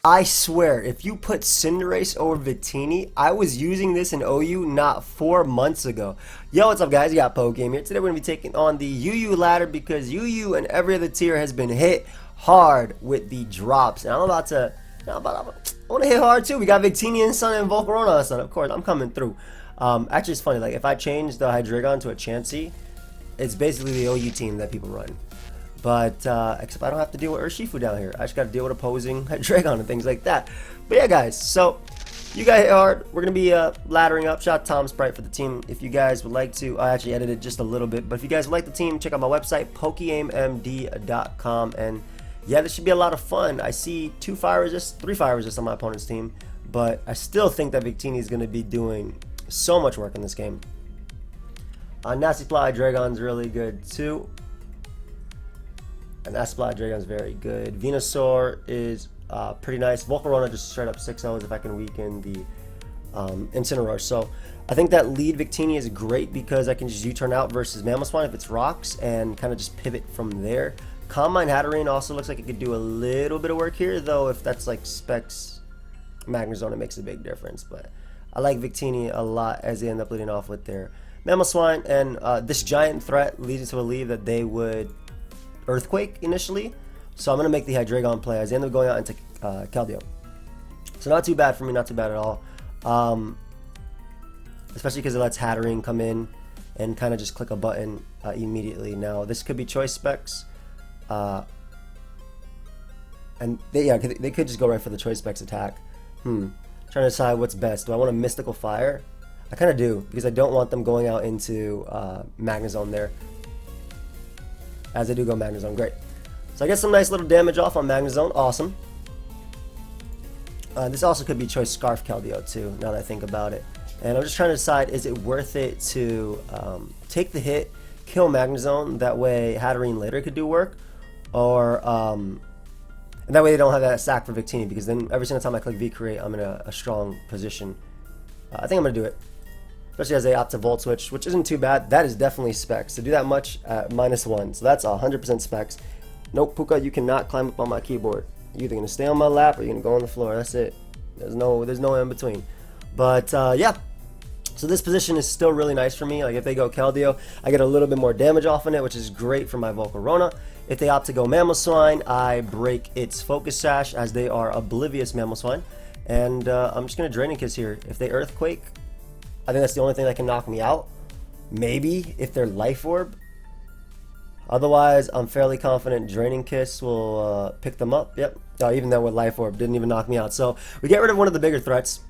I swear, if you put Cinderace over Victini, I was using this in OU not 4 months ago. Yo, what's up guys? You got Poke Game here. Today we're going to be taking on the UU ladder because UU and every other tier has been hit hard with the drops. And I want to hit hard too. We got Victini and Sun and Volcarona and Sun. Of course, I'm coming through. Actually, it's funny. Like, if I change the Hydreigon to a Chansey, it's basically the OU team that people run. But, except I don't have to deal with Urshifu down here. I just got to deal with opposing Hydreigon and things like that. But yeah, guys, so you got hit hard. We're going to be laddering up. Shout out to Tom Sprite for the team. If you guys would like to, I actually edited just a little bit. But if you guys would like the team, check out my website, pokeaimMD.com. And yeah, this should be a lot of fun. I see 3 fire resist on my opponent's team. But I still think that Victini is going to be doing so much work in this game. Nasty Fly Dragon's really good too. And Asplat Dragon's very good. Venusaur is pretty nice. Volcarona just straight up 6-0s if I can weaken the Incineroar. So I think that lead Victini is great because I can just U-turn out versus Mamoswine if it's rocks and kind of just pivot from there. Combine Hatterene also looks like it could do a little bit of work here, though if that's like Specs Magnezone, it makes a big difference. But I like Victini a lot as they end up leading off with their Mamoswine. And this giant threat leads to believe that they would Earthquake initially, so I'm going to make the Hydreigon play as I end up going out into Keldeo. So not too bad for me, not too bad at all. Especially because it lets Hatterene come in and kind of just click a button immediately. Now this could be choice specs, and they could just go right for the choice specs attack. Trying to decide what's best. Do I want a Mystical Fire? I kind of do, because I don't want them going out into Magnezone there. As they do go Magnezone, great. So I get some nice little damage off on Magnezone, awesome. This also could be choice Scarf Keldeo too, now that I think about it. And I'm just trying to decide, is it worth it to take the hit, kill Magnezone, that way Hatterene later could do work, or and that way they don't have that sack for Victini, because then every single time I click V-Create, I'm in a strong position. I think I'm going to do it. Especially as they opt to Volt Switch, which isn't too bad. That is definitely specs. To do that much at -1, so that's 100% specs. Nope, Puka, you cannot climb up on my keyboard. You're either going to stay on my lap or you're going to go on the floor. That's it. There's no in between. But yeah, so this position is still really nice for me. Like if they go Keldeo, I get a little bit more damage off on it, which is great for my Volcarona. If they opt to go Mamoswine, I break its Focus Sash as they are oblivious Mamoswine. And I'm just going to Draining Kiss here. If they Earthquake, I think that's the only thing that can knock me out. Maybe if they're Life Orb. Otherwise, I'm fairly confident Draining Kiss will pick them up. Yep. Even though with Life Orb didn't even knock me out. So we get rid of one of the bigger threats,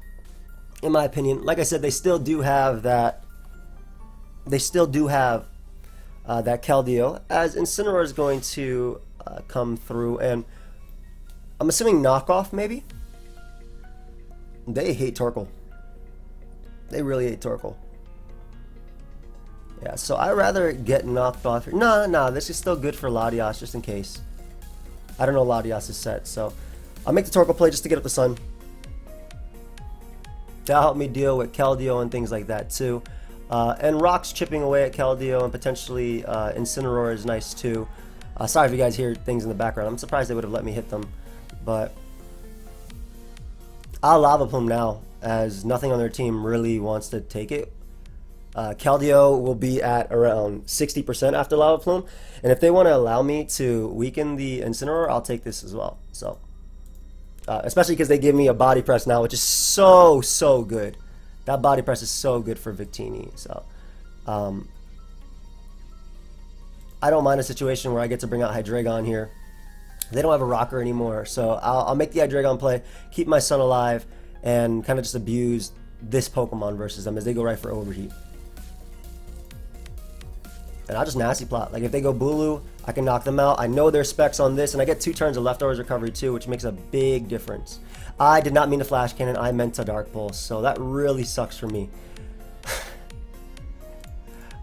in my opinion. Like I said, they still do have that. They still do have that Keldeo, as Incineroar is going to come through, and I'm assuming knockoff maybe. They hate Torkoal. They really hate Torkoal. Yeah, so I'd rather get knocked off here. No, this is still good for Latias, just in case. I don't know Latias is set, so I'll make the Torkoal play just to get up the Sun. That'll help me deal with Keldeo and things like that too. And Rock's chipping away at Keldeo, and potentially Incineroar is nice too. Sorry if you guys hear things in the background. I'm surprised they would have let me hit them, but I'll Lava Plume now, as nothing on their team really wants to take it. Keldeo will be at around 60% after Lava Plume, and if they want to allow me to weaken the Incineroar, I'll take this as well. So, especially because they give me a Body Press now, which is so good. That Body Press is so good for Victini. So, I don't mind a situation where I get to bring out Hydreigon here. They don't have a rocker anymore, so I'll make the Hydreigon play, keep my Sun alive, and kind of just abuse this Pokemon versus them as they go right for Overheat. And I'll just Nasty Plot. Like if they go Bulu, I can knock them out. I know their specs on this, and I get 2 turns of Leftovers Recovery too, which makes a big difference. I did not mean to Flash Cannon, I meant to Dark Pulse, so that really sucks for me.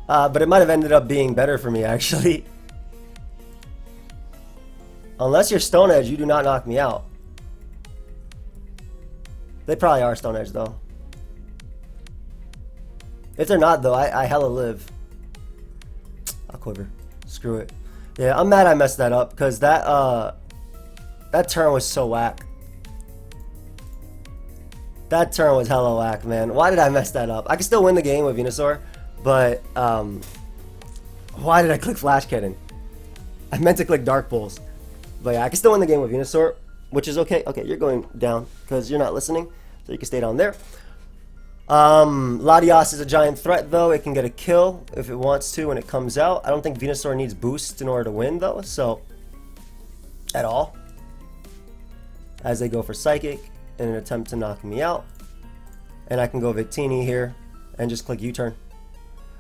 But it might have ended up being better for me, actually. Unless you're Stone Edge, you do not knock me out. They probably are Stone Edge, though. If they're not, though, I hella live. I'll Quiver. Screw it. Yeah, I'm mad I messed that up because that turn was so whack. That turn was hella whack, man. Why did I mess that up? I can still win the game with Venusaur, but why did I click Flash Cannon? I meant to click Dark Pulse. But yeah, I can still win the game with Venusaur, which is okay. Okay, you're going down because you're not listening, so you can stay down there. Latias is a giant threat, though. It can get a kill if it wants to when it comes out. I don't think Venusaur needs boost in order to win, though, so at all. As they go for Psychic in an attempt to knock me out. And I can go Victini here and just click U-turn.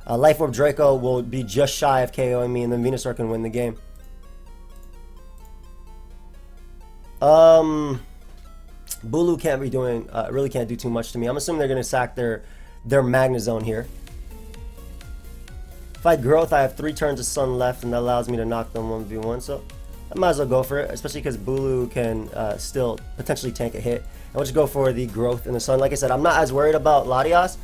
Life Orb Draco will be just shy of KOing me, and then Venusaur can win the game. Bulu can't be doing, really can't do too much to me. I'm assuming they're going to sack their Magnezone here. If I Growth, I have 3 turns of Sun left, and that allows me to knock them 1v1, so I might as well go for it, especially because Bulu can still potentially tank a hit. And we'll just go for the Growth in the Sun. Like I said, I'm not as worried about Latias.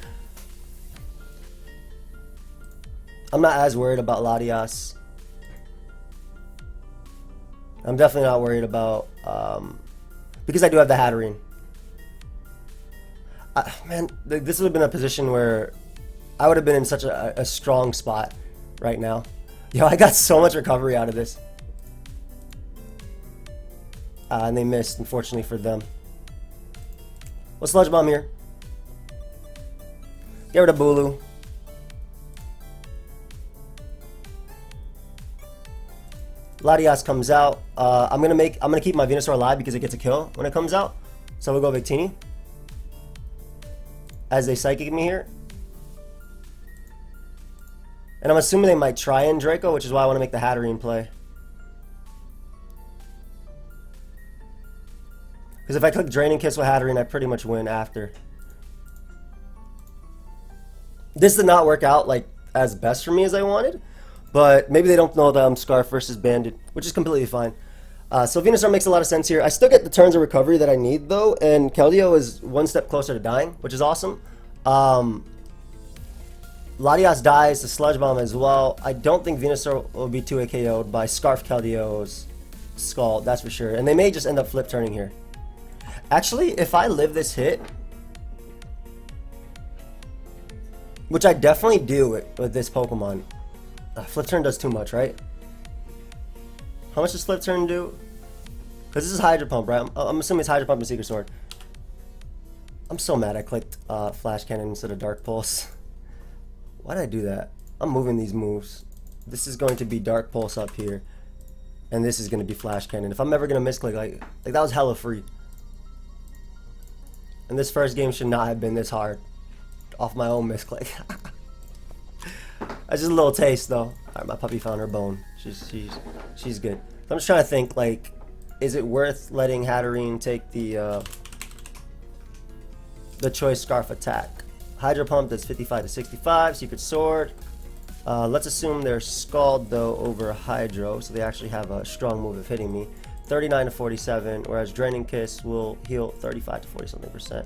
I'm definitely not worried about, because I do have the Hatterene. Man, this would have been a position where I would have been in such a strong spot right now. Yo, I got so much recovery out of this. And they missed, unfortunately for them. Well, Sludge Bomb here. Get rid of Bulu. Latias comes out. I'm gonna keep my Venusaur alive because it gets a kill when it comes out. So we'll go Victini. As they Psychic me here. And I'm assuming they might try in Draco, which is why I want to make the Hatterene play. Because if I click Draining Kiss with Hatterene, I pretty much win after. This did not work out like as best for me as I wanted. But maybe they don't know that I'm Scarf versus Bandit, which is completely fine. So Venusaur makes a lot of sense here. I still get the turns of recovery that I need, though, and Keldeo is one step closer to dying, which is awesome. Latias dies to Sludge Bomb as well. I don't think Venusaur will be 2 KO'd by Scarf Keldeo's Scald, that's for sure. And they may just end up flip turning here. Actually, if I live this hit, which I definitely do with this Pokemon, Flip Turn does too much, right? How much does Flip Turn do? Because this is Hydro Pump, right? I'm assuming it's Hydro Pump and Secret Sword. I'm so mad I clicked Flash Cannon instead of Dark Pulse. Why did I do that? I'm moving these moves. This is going to be Dark Pulse up here. And this is going to be Flash Cannon. If I'm ever going to misclick, like that was hella free. And this first game should not have been this hard. Off my own misclick. That's just a little taste, though. Alright, my puppy found her bone. She's good. So I'm just trying to think, like, is it worth letting Hatterene take the Choice Scarf attack? Hydro Pump does 55 to 65. Secret Sword. Let's assume they're Scald, though, over Hydro, so they actually have a strong move of hitting me. 39 to 47, whereas Draining Kiss will heal 35 to 40 something %. Alright,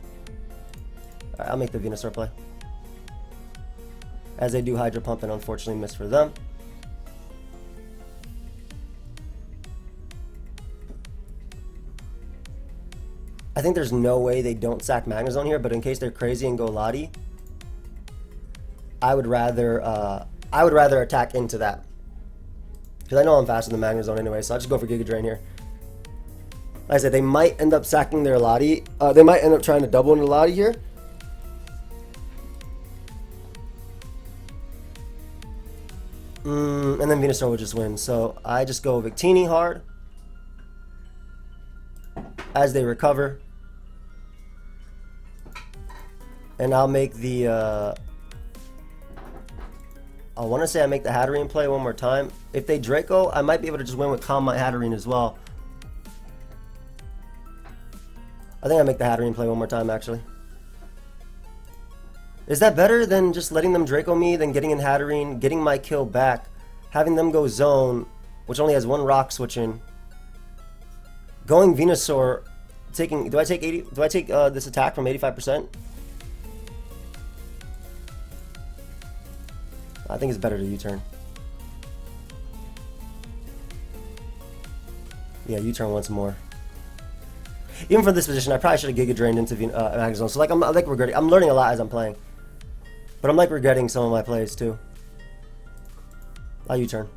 I'll make the Venusaur play. As they do Hydro Pump and unfortunately miss for them. I think there's no way they don't sack Magnezone here, but in case they're crazy and go Lati, I would rather attack into that. Because I know I'm faster than Magnezone anyway, so I'll just go for Giga Drain here. Like I said, they might end up sacking their Lati. They might end up trying to double into Lati here. And then Venusaur will just win. So I just go Victini hard as they recover. And I'll make the I want to say I make the Hatterene play one more time. If they Draco, I might be able to just win with Calm my Hatterene as well. I think I make the Hatterene play one more time, actually. Is that better than just letting them Draco me, then getting in Hatterene, getting my kill back, having them go Zone, which only has one Rock Switch in, going Venusaur, taking, do I take this attack from 85%? I think it's better to U-turn. Yeah, U-turn once more. Even from this position, I probably should have Giga Drained into Magnezone. So like I'm like regretting. I'm learning a lot as I'm playing, but I'm like regretting some of my plays too. I'll U-turn.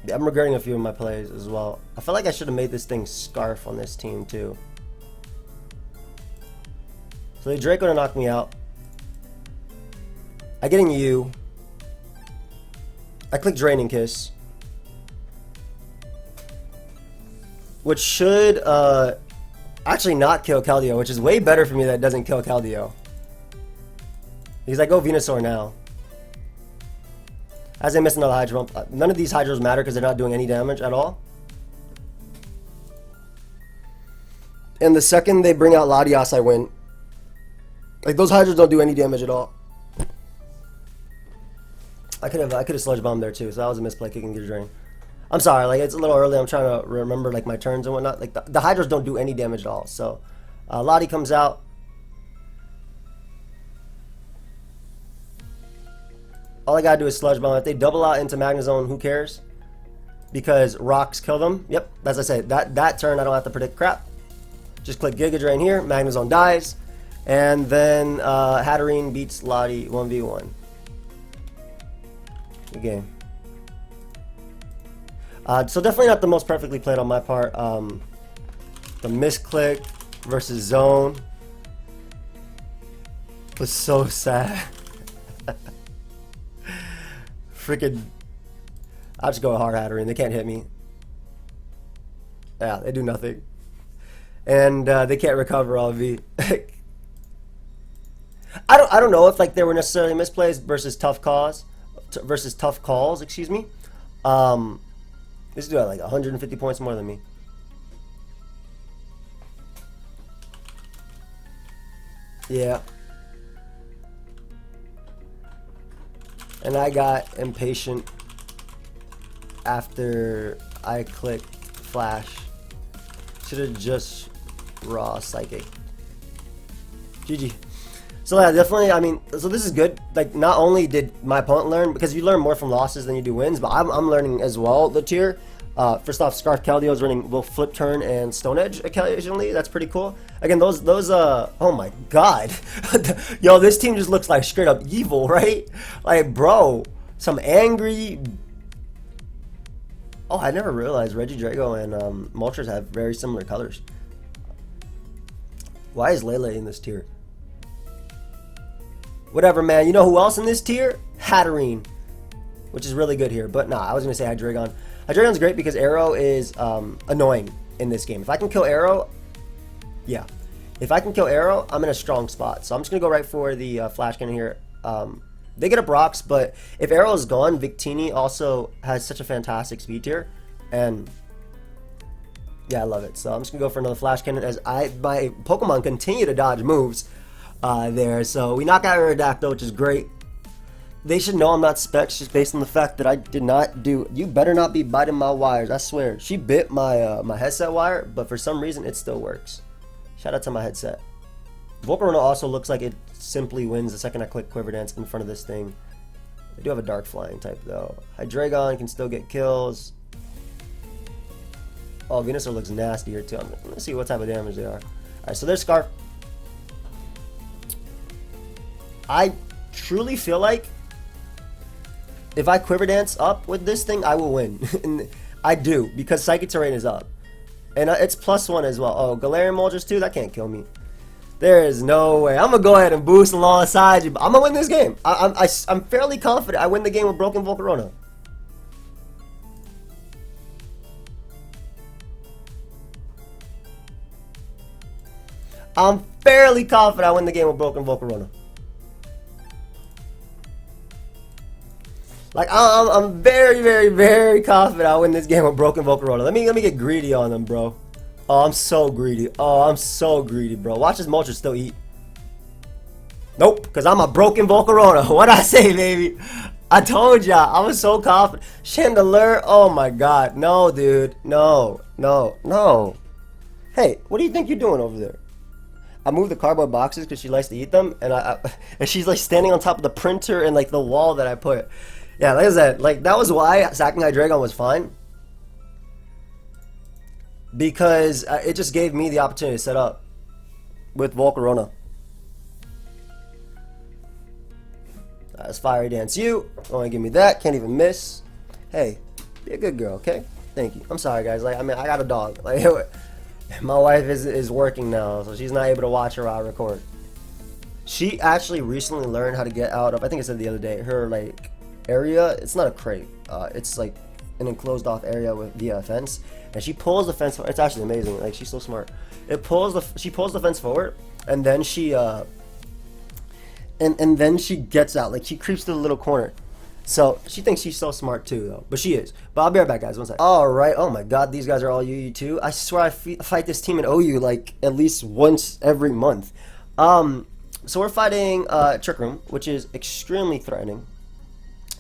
Yeah, I'm regretting a few of my plays as well. I feel like I should have made this thing Scarf on this team too. So the Draco to knock me out. I get in U. I click Draining Kiss, which should actually not kill Keldeo, which is way better for me that it doesn't kill Keldeo. Because I go Venusaur now. As I miss another Hydro. None of these Hydros matter because they're not doing any damage at all. And the second they bring out Latias, I win. Like, those Hydros don't do any damage at all. I could have Sludge Bomb there too, so that was a misplay kicking Giga Drain. I'm sorry, like it's a little early. I'm trying to remember like my turns and whatnot. Like the Hydros don't do any damage at all. So Lottie comes out. All I gotta do is Sludge Bomb. If they double out into Magnezone, who cares? Because rocks kill them. Yep, as I said, that turn I don't have to predict crap. Just click Giga Drain here. Magnezone dies, and then Hatterene beats Lottie 1v1. Good game. So definitely not the most perfectly played on my part. The misclick versus zone was so sad. Freaking, I'll just go hard Hatterene. They can't hit me. Yeah, they do nothing, and they can't recover all V. I don't know if like there were necessarily misplays versus tough calls. Excuse me. This dude had like 150 points more than me. Yeah. And I got impatient after I clicked Flash. Should have just raw Psychic. GG. So yeah, definitely, I mean, so this is good. Like, not only did my opponent learn, because you learn more from losses than you do wins, but I'm learning as well the tier. First off, Scarf Keldeo is running both Flip Turn and Stone Edge occasionally. That's pretty cool. Again, those oh my god. Yo, this team just looks like straight up evil, right? Like, bro, some angry... Oh, I never realized Regidrago and Moltres have very similar colors. Why is Lele in this tier? Whatever, man. You know who else in this tier? Hatterene, which is really good here. But nah, I was going to say Hydreigon. Hydreigon's great because Arrow is annoying in this game. If I can kill Arrow, yeah. If I can kill Arrow, I'm in a strong spot. So I'm just going to go right for the Flash Cannon here. They get up rocks, but if Arrow is gone, Victini also has such a fantastic speed tier. And yeah, I love it. So I'm just going to go for another Flash Cannon as my Pokemon continue to dodge moves. There, so we knock out Aerodactyl, which is great. They should know I'm not Specs just based on the fact that I did not do. You better not be biting my wires, I swear. She bit my my headset wire, but for some reason it still works. Shout out to my headset. Volcarona also looks like it simply wins the second I click Quiver Dance in front of this thing. I do have a Dark Flying type though. Hydreigon can still get kills. Oh, Venusaur looks nasty here too. Let's see what type of damage they are. Alright, so there's Scarf. I truly feel like if I Quiver Dance up with this thing, I will win. And I do, because Psychic Terrain is up. And it's +1 as well. Oh, Galarian Moltres too? That can't kill me. There is no way. I'm going to go ahead and boost alongside you. I'm going to win this game. I'm fairly confident I win the game with Broken Volcarona. I'm fairly confident I win the game with Broken Volcarona. Like, I'm very, very, very confident I'll win this game with Broken Volcarona. Let me get greedy on them, bro. Oh, I'm so greedy. Oh, I'm so greedy, bro. Watch this Moltres still eat. Nope, because I'm a Broken Volcarona. What'd I say, baby? I told y'all. I was so confident. Chandelure. Oh, my God. No, dude. No. No. No. Hey, what do you think you're doing over there? I moved the cardboard boxes because she likes to eat them. And she's like standing on top of the printer and like the wall that I put. Yeah, like I said, like that was why sacking Hydreigon was fine. Because it just gave me the opportunity to set up with Volcarona. That's Fiery Dance you. Oh, give me that. Can't even miss. Hey, be a good girl, okay? Thank you. I'm sorry, guys. Like, I mean, I got a dog. Like, my wife is working now, so she's not able to watch her while I record. She actually recently learned how to get out of, I think I said the other day, her, like, area. It's not a crate. It's, like, an enclosed off area via a fence. And she pulls the fence. It's actually amazing. Like, she's so smart. She pulls the fence forward, and then she, and then she gets out. Like, she creeps to the little corner. So, she thinks she's so smart, too, though. But she is. But I'll be right back, guys. 1 second. Alright. Oh, my God. These guys are all UU, too. I swear I fight this team in OU, like, at least once every month. So we're fighting Trick Room, which is extremely threatening.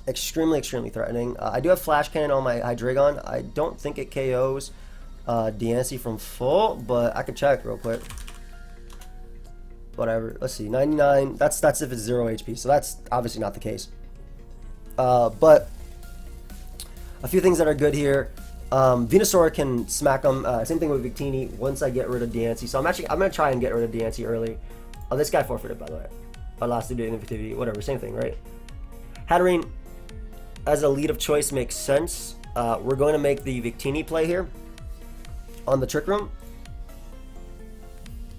Extremely threatening. I do have Flash Cannon on my Hydreigon. I don't think it KOs Diancie from full, but I can check real quick. Whatever. Let's see. 99. That's if it's 0 HP, so that's obviously not the case. But a few things that are good here. Venusaur can smack them. Same thing with Victini once I get rid of Diancie. So I'm going to try and get rid of Diancie early. Oh, this guy forfeited, by the way. I lost due to ineffectivity. Whatever, same thing, right? Hatterene as a lead of choice makes sense. We're going to make the Victini play here on the Trick Room.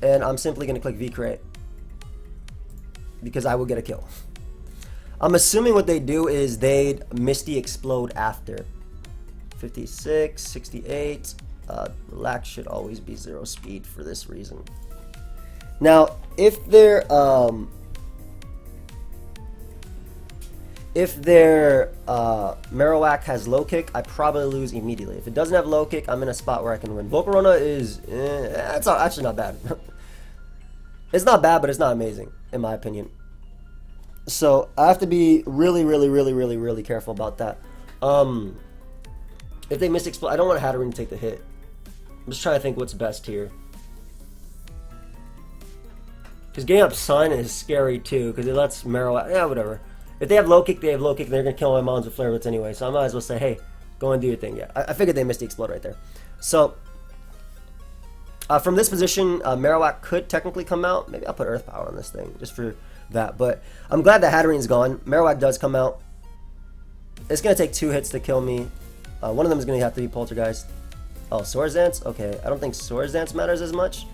And I'm simply going to click V-Create because I will get a kill. I'm assuming what they do is they'd Misty Explode after. 56, 68. Relax should always be 0 speed for this reason. Now, if their Marowak has low kick, I probably lose immediately. If it doesn't have low kick, I'm in a spot where I can win. Volcarona is it's actually not bad. It's not bad, but it's not amazing in my opinion. So I have to be really careful about that. If they miss explode, I don't want Hatterene to take the hit. I'm just trying to think what's best here. Because getting up Sun is scary too, because it lets Marowak, yeah, whatever. If they have low kick, they have low kick, and they're going to kill my mons with Flare Blitz anyway, so I might as well say, hey, go and do your thing. Yeah, I figured they missed the Explode right there. So, from this position, Marowak could technically come out. Maybe I'll put Earth Power on this thing, just for that. But I'm glad that Hatterene's gone. Marowak does come out. It's going to take 2 hits to kill me. One of them is going to have to be Poltergeist. Oh, Swords Dance? Okay, I don't think Swords Dance matters as much,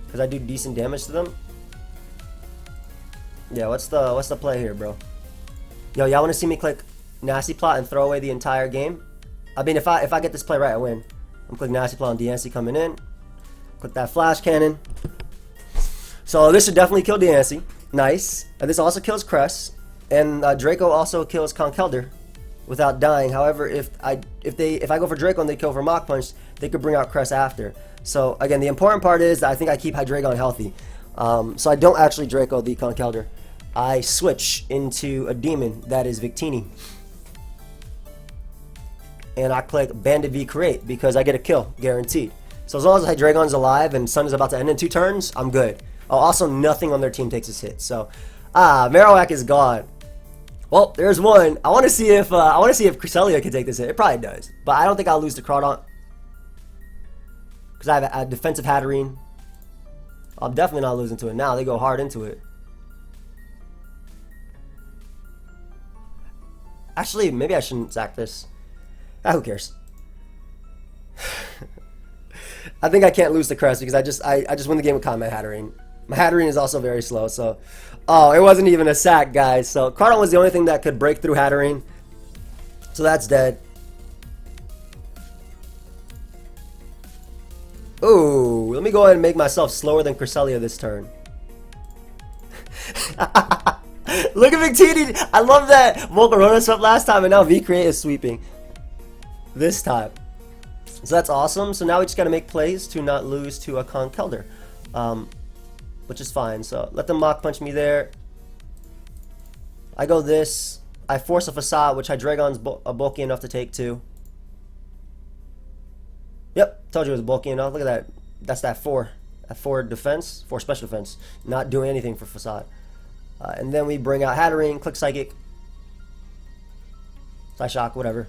because I do decent damage to them. Yeah, what's the play here, bro? Yo, y'all want to see me click Nasty Plot and throw away the entire game? I mean, if I get this play right, I win. I'm clicking Nasty Plot on Diancie coming in. Click that Flash Cannon. So this should definitely kill Diancie. Nice. And this also kills Cress. And Draco also kills Conkeldurr without dying. However, if I go for Draco and they kill for Mach Punch, they could bring out Cress after. So again, the important part is that I think I keep Hydreigon healthy. So I don't actually Draco the Conkeldurr. I switch into a demon that is Victini. And I click Bandit V Create because I get a kill, guaranteed. So as long as Hydreigon's alive and Sun is about to end in 2 turns, I'm good. Oh, also nothing on their team takes his hit. So, Marowak is gone. Well, there's one. I want to see if Cresselia can take this hit. It probably does, but I don't think I'll lose to Crawdaunt because I have a defensive Hatterene. I'm definitely not losing to it now. They go hard into it. Actually, maybe I shouldn't sack this. Who cares? I think I can't lose to Crest because I just win the game with Combat Hatterene. My Hatterene is also very slow, so... Oh, it wasn't even a sack, guys. So, Cardon was the only thing that could break through Hatterene. So that's dead. Ooh, let me go ahead and make myself slower than Cresselia this turn. Look at Victini! I love that Volcarona swept last time, and now V-Create is sweeping this time. So that's awesome. So now we just got to make plays to not lose to a Conkeldurr, which is fine. So let them Mach Punch me there. I go this. I force a Facade, which Hydreigon's bulky enough to take too. Yep, told you it was bulky enough. Look at that. That's that 4. That 4 defense, 4 special defense. Not doing anything for Facade. And then we bring out Hatterene, click Psychic. Psyshock, whatever.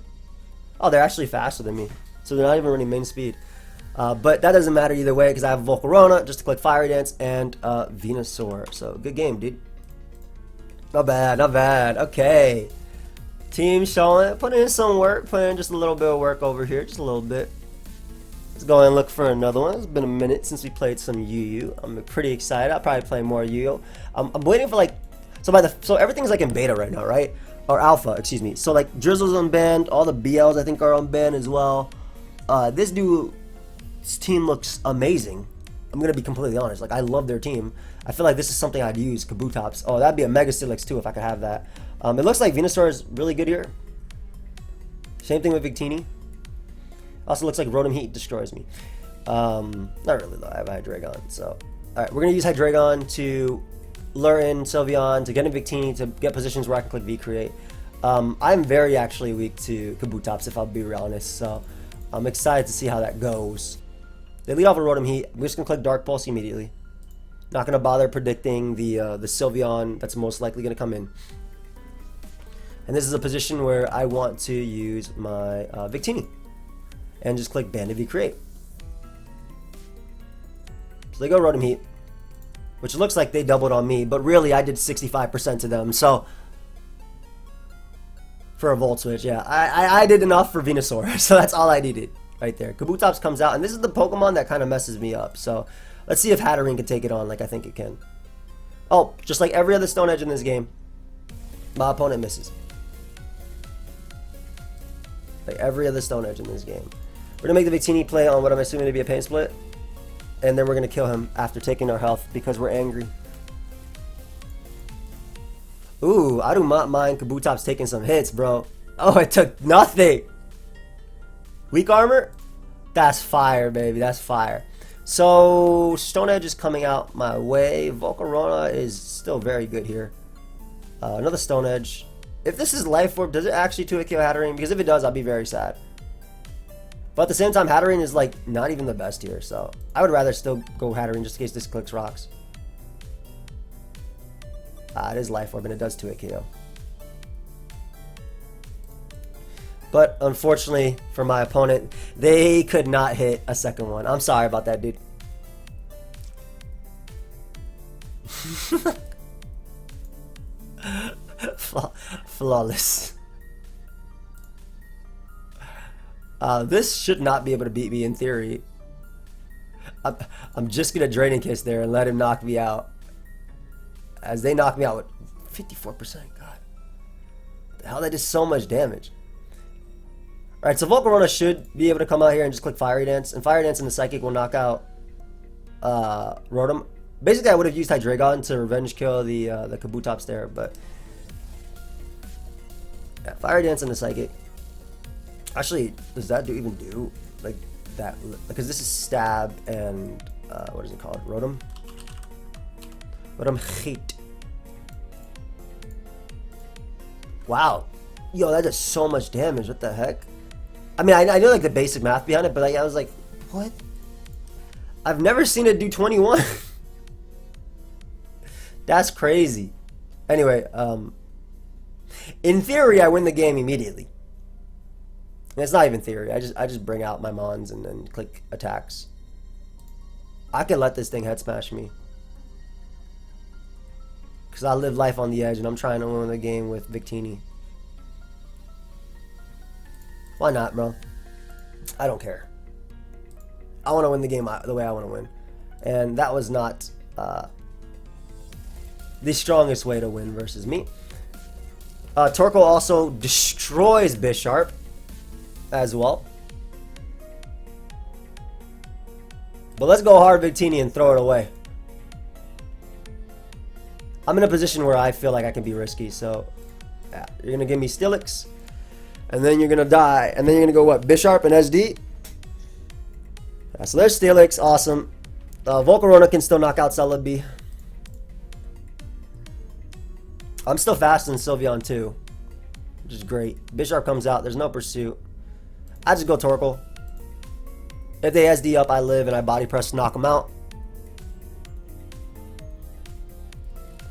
Oh, they're actually faster than me. So they're not even running main speed. But that doesn't matter either way because I have Volcarona just to click Fiery Dance and Venusaur. So good game, dude. Not bad, not bad. Okay. Team showing, putting in some work, putting in just a little bit of work over here, just a little bit. Let's go and look for another one. It's been a minute since we played some Yu-Yu. I'm pretty excited. I'll probably play more Yu-Yu. I'm waiting for like, so everything's like in beta right now, right? Or alpha, excuse me. So like Drizzle's on band, all the BLs I think are on band as well. This team looks amazing. I'm gonna be completely honest. Like I love their team. I feel like this is something I'd use. Kabutops. Oh, that'd be a Mega Steelix too if I could have that. It looks like Venusaur is really good here. Same thing with Victini. Also looks like Rotom Heat destroys me. Not really though. I have a Hydreigon. So, all right, we're gonna use Hydreigon to lure in Sylveon, to get in Victini, to get positions where I can click V-Create. I'm very actually weak to Kabutops if I'll be real honest. So, I'm excited to see how that goes. They lead off with Rotom Heat. We're just gonna click Dark Pulse immediately. Not gonna bother predicting the Sylveon that's most likely gonna come in. And this is a position where I want to use my Victini. And just click Band V-Create. So they go Rotom Heat. Which looks like they doubled on me, but really I did 65% to them. So, for a Volt Switch, yeah. I did enough for Venusaur. So that's all I needed right there. Kabutops comes out, and this is the Pokemon that kind of messes me up. So, let's see if Hatterene can take it on like I think it can. Oh, just like every other Stone Edge in this game, my opponent misses. Like every other Stone Edge in this game. We're going to make the Victini play on what I'm assuming to be a Pain Split. And then we're going to kill him after taking our health because we're angry. Ooh, I do not mind Kabutops taking some hits, bro. Oh, it took nothing. Weak armor? That's fire, baby. That's fire. So, Stone Edge is coming out my way. Volcarona is still very good here. Another Stone Edge. If this is Life Orb, does it actually 2-hit KO Hatterene? Because if it does, I'll be very sad. But at the same time, Hatterene is like not even the best here, so I would rather still go Hatterene just in case this clicks rocks. It is Life Orb and it does 2-hit KO. But unfortunately for my opponent, they could not hit a second one. I'm sorry about that, dude. Flawless. This should not be able to beat me in theory. I'm just gonna Draining Kiss there and let him knock me out. As they knock me out with 54%. God, the hell, that did so much damage. Alright, so Volcarona should be able to come out here and just click Fiery Dance. And Fiery Dance and the Psychic will knock out Rotom. Basically, I would have used Hydreigon to revenge kill the Kabutops there, but yeah, Fire Dance and the Psychic. Actually, does that even do like that? Because this is Stab and what is it called? Rotom. Rotom Heat. Wow, yo, that does so much damage. What the heck? I mean, I know like the basic math behind it, but like, I was like, what? I've never seen it do 21. That's crazy. Anyway, in theory, I win the game immediately. And it's not even theory. I just bring out my Mons and then click attacks. I can let this thing head smash me. Because I live life on the edge and I'm trying to win the game with Victini. Why not, bro? I don't care. I want to win the game the way I want to win. And that was not the strongest way to win versus me. Torkoal also destroys Bisharp as well. But let's go hard Victini and throw it away. I'm in a position where I feel like I can be risky, so yeah, you're going to give me Steelix, and then you're going to die, and then you're going to go what? Bisharp and SD? Yeah, so there's Steelix, awesome. Volcarona can still knock out Celebi. I'm still faster than Sylveon too, which is great. Bisharp comes out, there's no pursuit. I just go Torkoal. If they SD up, I live and I body press to knock them out.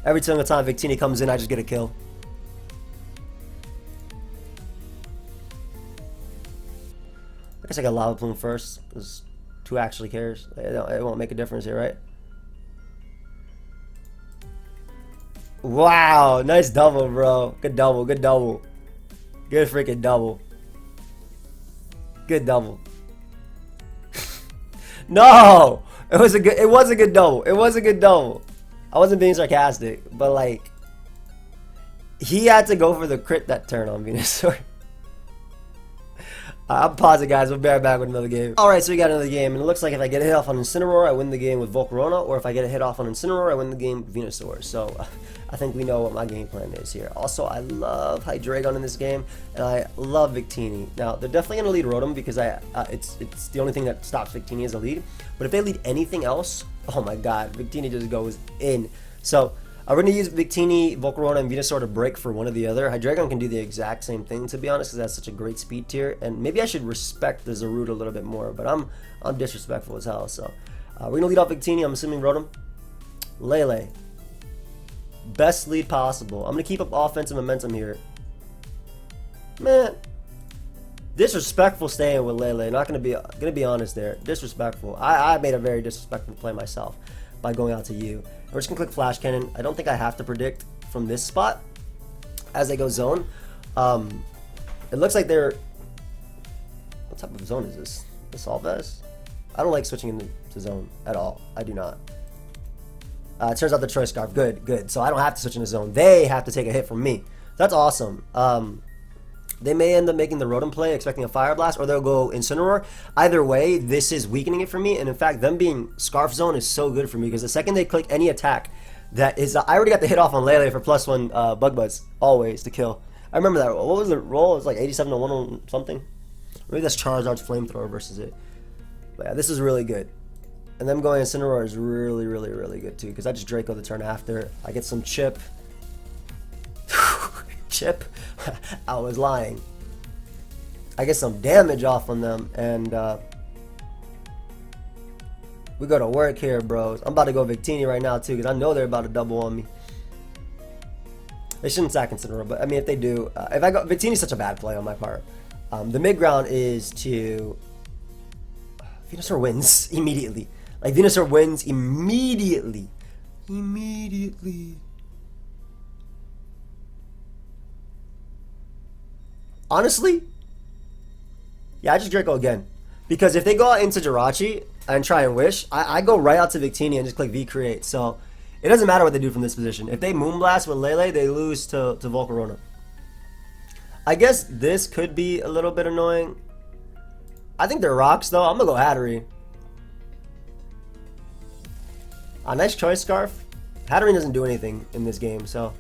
Every single time Victini comes in, I just get a kill. I guess I got Lava Plume first, because 2 actually cares. It won't make a difference here, right? Wow, nice double, bro. Good double, good double. Good freaking double. Good double. No! It was a good double. It was a good double. I wasn't being sarcastic, but like he had to go for the crit that turn on Venusaur. I'm pausing, guys. We'll be right back with another game. Alright, so we got another game, and it looks like if I get a hit off on Incineroar, I win the game with Volcarona, or if I get a hit off on Incineroar, I win the game with Venusaur. So, I think we know what my game plan is here. Also, I love Hydreigon in this game, and I love Victini. Now, they're definitely going to lead Rotom because it's the only thing that stops Victini as a lead. But if they lead anything else, oh my god, Victini just goes in. So, we're going to use Victini, Volcarona, and Venusaur to break for one or the other. Hydreigon can do the exact same thing, to be honest, because that's such a great speed tier. And maybe I should respect the Zarude a little bit more, but I'm disrespectful as hell. So we're going to lead off Victini. I'm assuming Rotom. Lele. Best lead possible. I'm going to keep up offensive momentum here. Man. Disrespectful staying with Lele. Not going to be honest there. Disrespectful. I made a very disrespectful play myself by going out to you. We're just going to click Flash Cannon. I don't think I have to predict from this spot as they go zone. It looks like they're... What type of zone is this? The Solvest? I don't like switching into zone at all. I do not. It turns out the Choice Scarf. Good, good. So I don't have to switch into zone. They have to take a hit from me. That's awesome. They may end up making the Rotom play, expecting a Fire Blast, or they'll go Incineroar. Either way, this is weakening it for me, and in fact, them being Scarf Zone is so good for me, because the second they click any attack that is... I already got the hit off on Lele for +1 Bug Buzz, always, to kill. I remember that. What was the roll? It was like 87 to 1 on something? Maybe that's Charizard's Flamethrower versus it. But yeah, this is really good. And them going Incineroar is really, really, really good, too, because I just Draco the turn after. I get some Chip. Chip. I was lying. I get some damage off on them, and we go to work here, bros. I'm about to go Victini right now too, because I know they're about to double on me. They shouldn't sack Incineroar, but I mean, if they do, if I go Victini's such a bad play on my part. The mid ground is to Venusaur wins immediately. Like Venusaur wins immediately. Immediately. Honestly, yeah, I just Draco again. Because if they go out into Jirachi and try and wish, I go right out to Victini and just click V-Create. So, it doesn't matter what they do from this position. If they Moonblast with Lele, they lose to Volcarona. I guess this could be a little bit annoying. I think they're rocks, though. I'm going to go Hatterene. A nice Choice Scarf. Hatterene doesn't do anything in this game, so...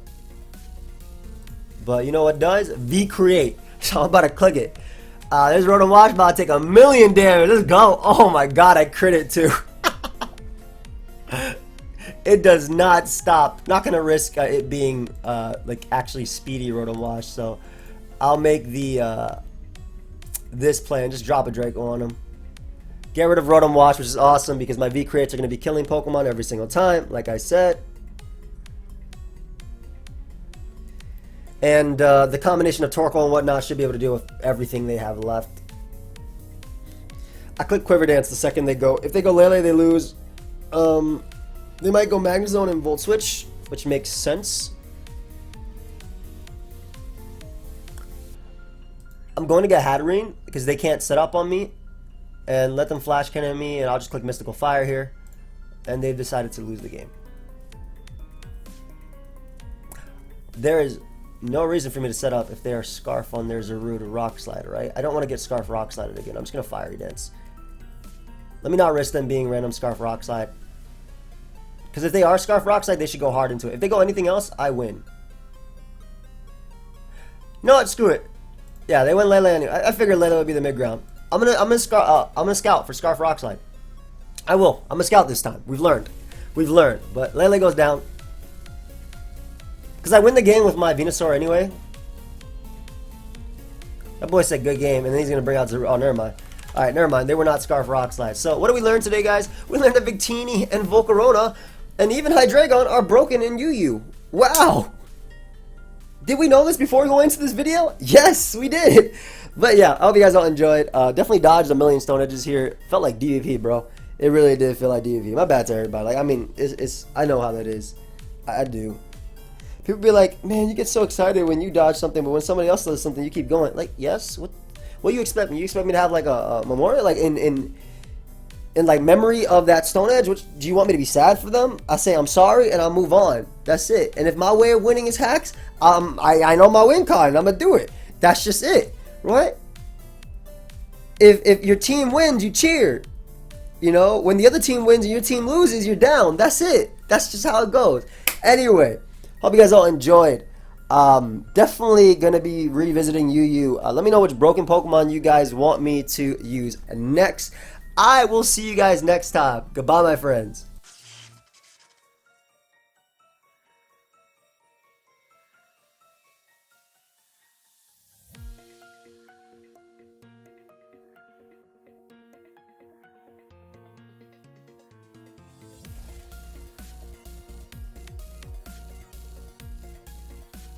But you know what does? V-Create. So I'm about to click it. There's Rotom Wash about to take 1,000,000 damage. Let's go. Oh my god, I crit it too. It does not stop. Not going to risk it being like actually speedy Rotom Wash. So I'll make the this play and just drop a Draco on him. Get rid of Rotom Wash, which is awesome because my V-Creates are going to be killing Pokemon every single time, like I said. And the combination of Torkoal and whatnot should be able to deal with everything they have left. I click Quiver Dance the second they go. If they go Lele, they lose. They might go Magnezone and Volt Switch, which makes sense. I'm going to get Hatterene because they can't set up on me. And let them Flash Cannon me, and I'll just click Mystical Fire here. And they've decided to lose the game. There is no reason for me to set up if they are Scarf on their Zarude or Rock Slide, right? I don't want to get Scarf Rock Slided again. I'm just going to Fiery Dance. Let me not risk them being random Scarf Rock Slide. Because if they are Scarf Rock Slide, they should go hard into it. If they go anything else, I win. No, screw it. Yeah, they went Lele anyway. I figured Lele would be the mid ground. I'm gonna scout for Scarf Rock Slide. I will. I'm gonna scout this time. We've learned. But Lele goes down. Because I win the game with my Venusaur anyway. That boy said good game, and then he's going to bring out Zarude. Oh, never mind. Alright, never mind. They were not Scarf Rock Slide. So, what did we learn today, guys? We learned that Victini and Volcarona and even Hydreigon are broken in UU. Wow! Did we know this before we go into this video? Yes, we did! But yeah, I hope you guys all enjoyed. Definitely dodged a million stone edges here. Felt like DVP, bro. It really did feel like DVP. My bad to everybody. Like, I mean, it's I know how that is. I do. People be like, man, you get so excited when you dodge something, but when somebody else does something, you keep going. Like, yes. What do you expect me? You expect me to have like a memorial, like in like memory of that stone edge? Which do you want me to be sad for them? I say I'm sorry and I'll move on. That's it. And if my way of winning is hacks, I know my win card and I'm gonna do it. That's just it, right? If your team wins, you cheer. You know, when the other team wins and your team loses, you're down. That's it. That's just how it goes. Anyway, hope you guys all enjoyed. Definitely gonna be revisiting UU. Let me know which broken Pokemon you guys want me to use next. I will see you guys next time. Goodbye, my friends.